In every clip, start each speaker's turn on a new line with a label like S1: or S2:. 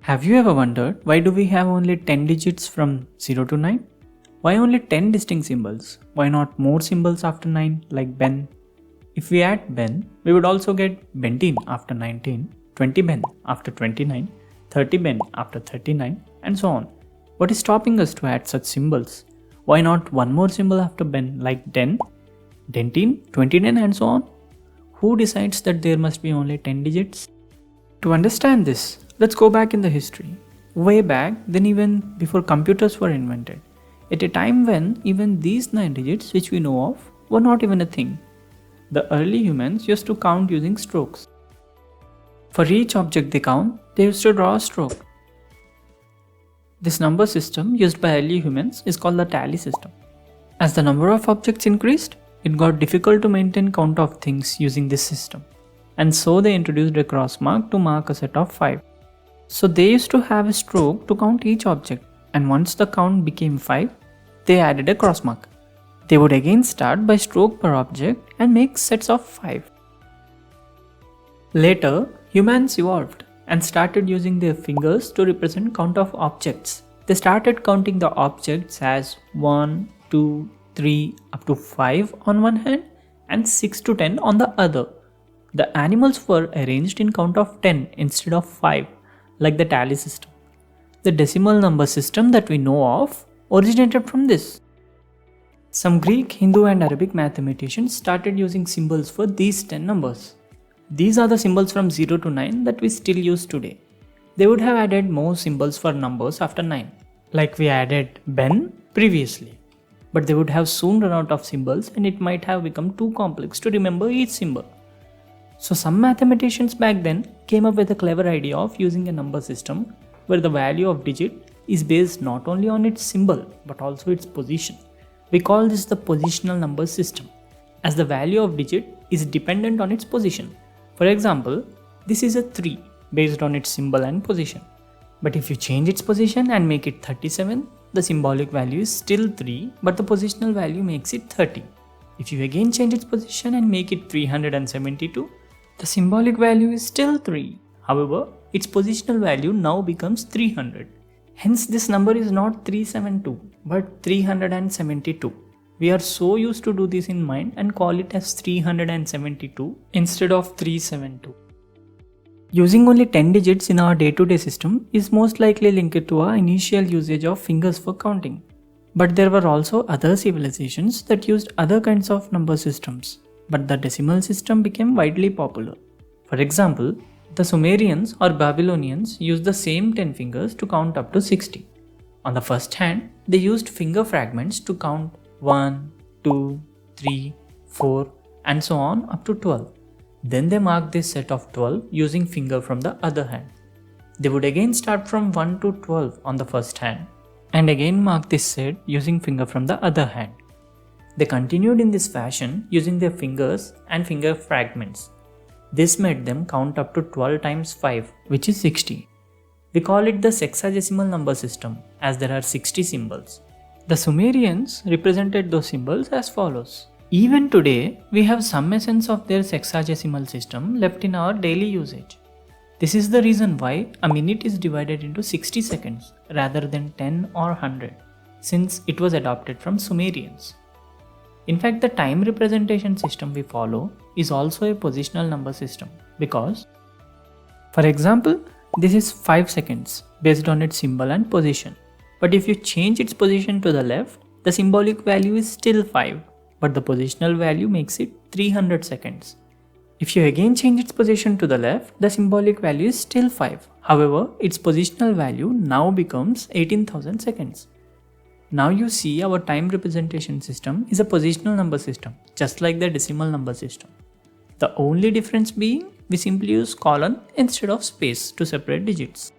S1: Have you ever wondered why do we have only 10 digits from 0 to 9? Why only 10 distinct symbols? Why not more symbols after 9 like Ben? If we add Ben, we would also get Benteen after 19, 20 Ben after 29, 30 Ben after 39 and so on. What is stopping us to add such symbols? Why not one more symbol after Ben like Den, Denteen, 29 and so on? Who decides that there must be only 10 digits? To understand this, let's go back in the history. Way back, then even before computers were invented. At a time when even these 9 digits which we know of were not even a thing. The early humans used to count using strokes. For each object they count, they used to draw a stroke. This number system used by early humans is called the tally system. As the number of objects increased, it got difficult to maintain count of things using this system. And so they introduced a cross mark to mark a set of 5. So they used to have a stroke to count each object, and once the count became 5, they added a cross mark. They would again start by stroke per object and make sets of 5. Later, humans evolved and started using their fingers to represent count of objects. They started counting the objects as 1, 2, 3 up to 5 on one hand and 6 to 10 on the other. The animals were arranged in count of 10 instead of 5, like the tally system. The decimal number system that we know of originated from this. Some Greek, Hindu and Arabic mathematicians started using symbols for these 10 numbers. These are the symbols from 0 to 9 that we still use today. They would have added more symbols for numbers after 9, like we added Ben previously. But they would have soon run out of symbols and it might have become too complex to remember each symbol. So some mathematicians back then came up with a clever idea of using a number system where the value of digit is based not only on its symbol but also its position. We call this the positional number system, as the value of digit is dependent on its position. For example, this is a 3 based on its symbol and position. But if you change its position and make it 37, the symbolic value is still 3 but the positional value makes it 30. If you again change its position and make it 372, the symbolic value is still 3. However, its positional value now becomes 300. Hence this number is not 372 but 372. We are so used to do this in mind and call it as 372 instead of 372. Using only 10 digits in our day-to-day system is most likely linked to our initial usage of fingers for counting. But there were also other civilizations that used other kinds of number systems, but the decimal system became widely popular. For example, the Sumerians or Babylonians used the same 10 fingers to count up to 60. On the first hand, they used finger fragments to count 1, 2, 3, 4 and so on up to 12. Then they marked this set of 12 using finger from the other hand. They would again start from 1 to 12 on the first hand and again mark this set using finger from the other hand. They continued in this fashion using their fingers and finger fragments. This made them count up to 12 times 5, which is 60. We call it the Sexagesimal number system as there are 60 symbols. The Sumerians represented those symbols as follows. Even today, we have some essence of their sexagesimal system left in our daily usage. This is the reason why a minute is divided into 60 seconds rather than 10 or 100, since it was adopted from Sumerians. In fact, the time representation system we follow is also a positional number system because, for example, this is 5 seconds based on its symbol and position. But if you change its position to the left, the symbolic value is still 5, but the positional value makes it 300 seconds. If you again change its position to the left, the symbolic value is still 5. However, its positional value now becomes 18,000 seconds. Now you see our time representation system is a positional number system, just like the decimal number system. The only difference being we simply use colon instead of space to separate digits.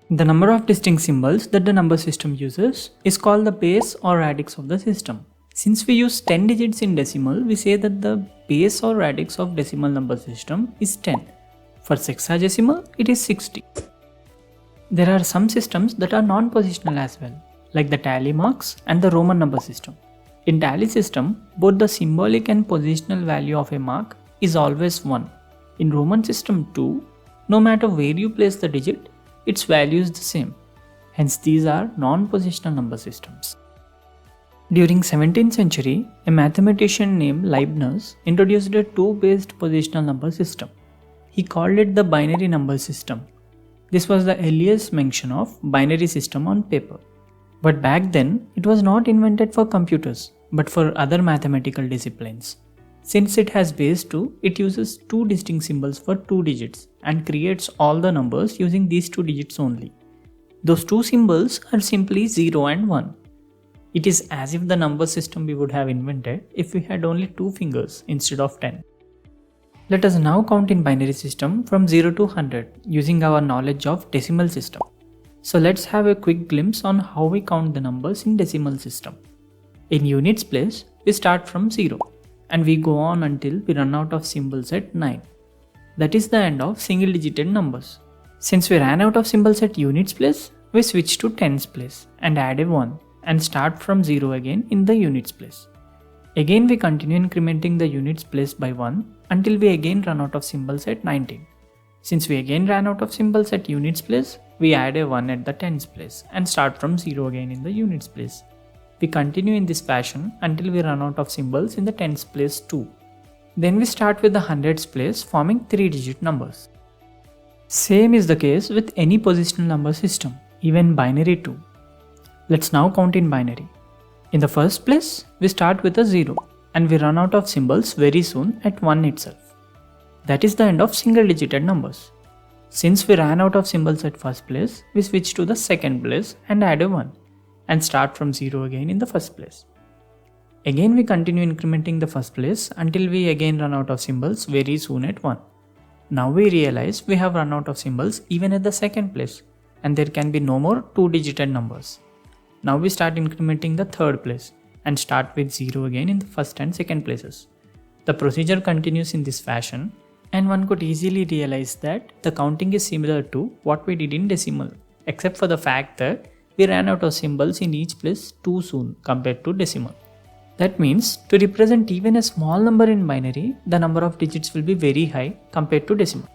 S1: The number of distinct symbols that the number system uses is called the base or radix of the system. Since we use 10 digits in decimal, we say that the base or radix of decimal number system is 10. For sexagesimal, it is 60. There are some systems that are non-positional as well, like the tally marks and the Roman number system. In tally system, both the symbolic and positional value of a mark is always 1. In Roman system too, no matter where you place the digit, its value is the same. Hence these are non-positional number systems. During 17th century, a mathematician named Leibniz introduced a 2-based positional number system. He called it the binary number system. This was the earliest mention of binary system on paper. But back then, it was not invented for computers, but for other mathematical disciplines. Since it has base 2, it uses 2 distinct symbols for 2 digits and creates all the numbers using these 2 digits only. Those 2 symbols are simply 0 and 1. It is as if the number system we would have invented if we had only 2 fingers instead of 10. Let us now count in binary system from 0 to 100 using our knowledge of decimal system. So let's have a quick glimpse on how we count the numbers in decimal system. In units place, we start from 0 and we go on until we run out of symbols at 9. That is the end of single digited numbers. Since we ran out of symbols at units place, we switch to tens place and add a 1 and start from 0 again in the units place. Again we continue incrementing the units place by 1 until we again run out of symbols at 19. Since we again ran out of symbols at units place, we add a 1 at the tens place and start from 0 again in the units place. We continue in this fashion until we run out of symbols in the tens place too. Then we start with the hundreds place forming 3-digit numbers. Same is the case with any positional number system, even binary too. Let's now count in binary. In the first place, we start with a 0 and we run out of symbols very soon at 1 itself. That is the end of single digited numbers. Since we ran out of symbols at first place, we switch to the second place and add a 1 and start from 0 again in the first place. Again we continue incrementing the first place until we again run out of symbols very soon at 1. Now we realize we have run out of symbols even at the second place and there can be no more 2-digited numbers. Now we start incrementing the third place and start with 0 again in the first and second places. The procedure continues in this fashion and one could easily realize that the counting is similar to what we did in decimal, except for the fact that we ran out of symbols in each place too soon compared to decimal. That means to represent even a small number in binary, the number of digits will be very high compared to decimal.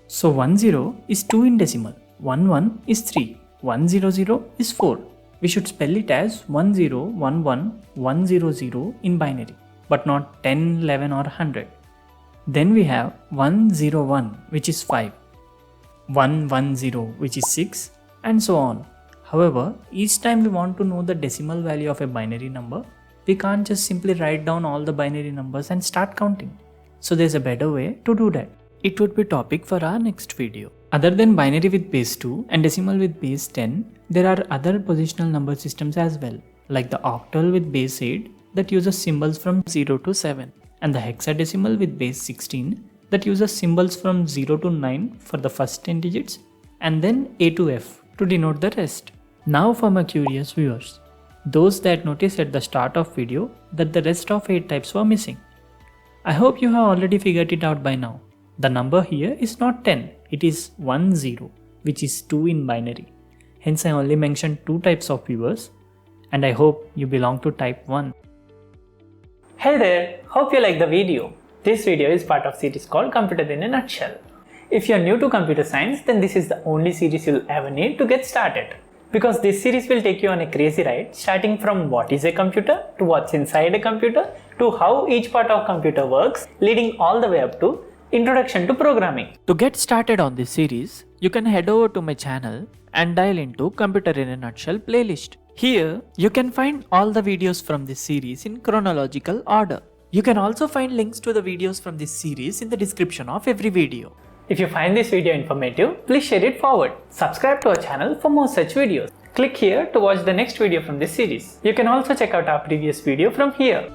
S1: So 10 is 2 in decimal, 11 is 3, 100 is 4. We should spell it as 1011100 in binary, but not 10, 11 or 100. Then we have 101 which is 5, 110 which is 6 and so on. However, each time we want to know the decimal value of a binary number, we can't just simply write down all the binary numbers and start counting. So there's a better way to do that. It would be topic for our next video. Other than binary with base 2 and decimal with base 10, there are other positional number systems as well, like the octal with base 8 that uses symbols from 0 to 7 and the hexadecimal with base 16 that uses symbols from 0 to 9 for the first 10 digits and then A to F to denote the rest. Now for my curious viewers, those that noticed at the start of video that the rest of 8 types were missing. I hope you have already figured it out by now. The number here is not 10, it is 10, which is 2 in binary. Hence I only mentioned 2 types of viewers and I hope you belong to type 1.
S2: Hey there, hope you like the video. This video is part of series called Computer in a Nutshell. If you are new to computer science, then this is the only series you'll ever need to get started. Because this series will take you on a crazy ride, starting from what is a computer, to what's inside a computer, to how each part of computer works, leading all the way up to Introduction to Programming.
S1: To get started on this series, you can head over to my channel and dial into Computer in a Nutshell playlist. Here, you can find all the videos from this series in chronological order. You can also find links to the videos from this series in the description of every video.
S2: If you find this video informative, please share it forward. Subscribe to our channel for more such videos. Click here to watch the next video from this series. You can also check out our previous video from here.